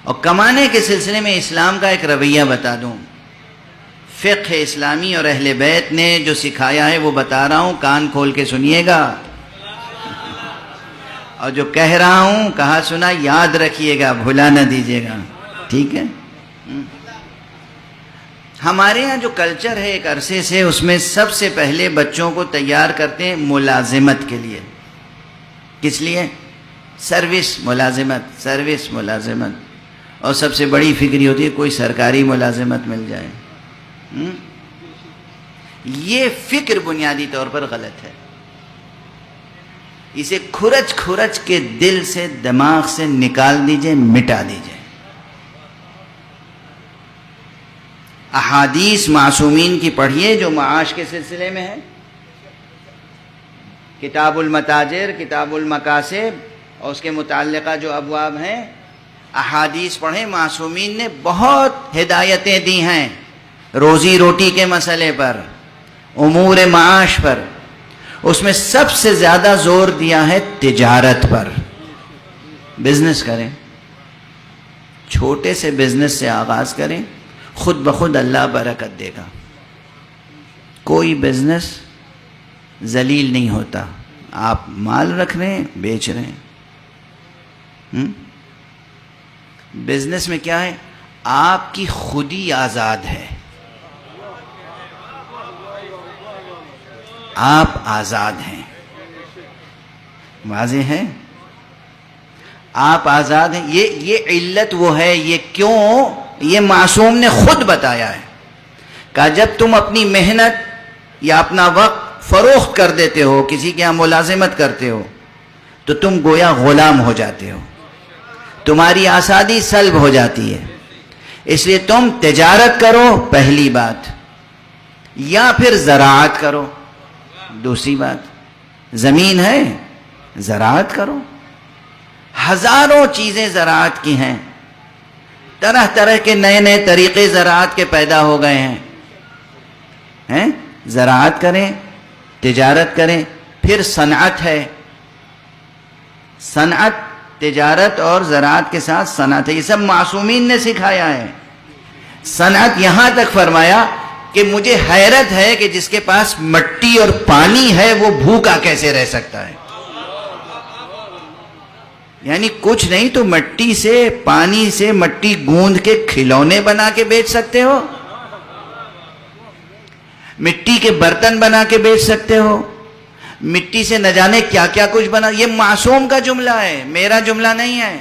اور کمانے کے سلسلے میں اسلام کا ایک رویہ بتا دوں. فقہ اسلامی اور اہل بیت نے جو سکھایا ہے وہ بتا رہا ہوں، کان کھول کے سنیے گا، اور جو کہہ رہا ہوں کہا سنا یاد رکھیے گا، بھلا نہ دیجیے گا، ٹھیک ہے؟ ہمارے ہاں جو کلچر ہے ایک عرصے سے، اس میں سب سے پہلے بچوں کو تیار کرتے ہیں ملازمت کے لیے. کس لیے؟ سروس، ملازمت، سروس، ملازمت. اور سب سے بڑی فکر ہوتی ہے کوئی سرکاری ملازمت مل جائے. یہ فکر بنیادی طور پر غلط ہے. اسے کھرچ کھرچ کے دل سے، دماغ سے نکال دیجئے، مٹا دیجئے. احادیث معصومین کی پڑھیے جو معاش کے سلسلے میں ہے، کتاب المتاجر، کتاب المکاسب اور اس کے متعلقہ جو ابواب ہیں، احادیث پڑھیں. معصومین نے بہت ہدایتیں دی ہیں روزی روٹی کے مسئلے پر، امور معاش پر. اس میں سب سے زیادہ زور دیا ہے تجارت پر. بزنس کریں، چھوٹے سے بزنس سے آغاز کریں، خود بخود اللہ برکت دے گا. کوئی بزنس ذلیل نہیں ہوتا. آپ مال رکھ رہے ہیں، بیچ رہے ہیں. بزنس میں کیا ہے؟ آپ کی خودی آزاد ہے، آپ آزاد ہیں. واضح ہے؟ آپ آزاد ہیں. یہ علت وہ ہے. یہ کیوں؟ یہ معصوم نے خود بتایا ہے. کہا جب تم اپنی محنت یا اپنا وقت فروخت کر دیتے ہو، کسی کے یہاں ملازمت کرتے ہو، تو تم گویا غلام ہو جاتے ہو، تمہاری آزادی سلب ہو جاتی ہے. اس لیے تم تجارت کرو، پہلی بات، یا پھر زراعت کرو. دوسری بات، زمین ہے، زراعت کرو. ہزاروں چیزیں زراعت کی ہیں. طرح طرح کے نئے نئے طریقے زراعت کے پیدا ہو گئے ہیں. زراعت کریں، تجارت کریں. پھر صنعت ہے. صنعت، تجارت اور زراعت کے ساتھ صنعت ہے. یہ سب معصومین نے سکھایا ہے. صنعت یہاں تک فرمایا کہ مجھے حیرت ہے کہ جس کے پاس مٹی اور پانی ہے وہ بھوکا کیسے رہ سکتا ہے. یعنی کچھ نہیں تو مٹی سے، پانی سے مٹی گوندھ کے کھلونے بنا کے بیچ سکتے ہو، مٹی کے برتن بنا کے بیچ سکتے ہو، مٹی سے نہ جانے کیا کیا کچھ بنا. یہ معصوم کا جملہ ہے، میرا جملہ نہیں ہے.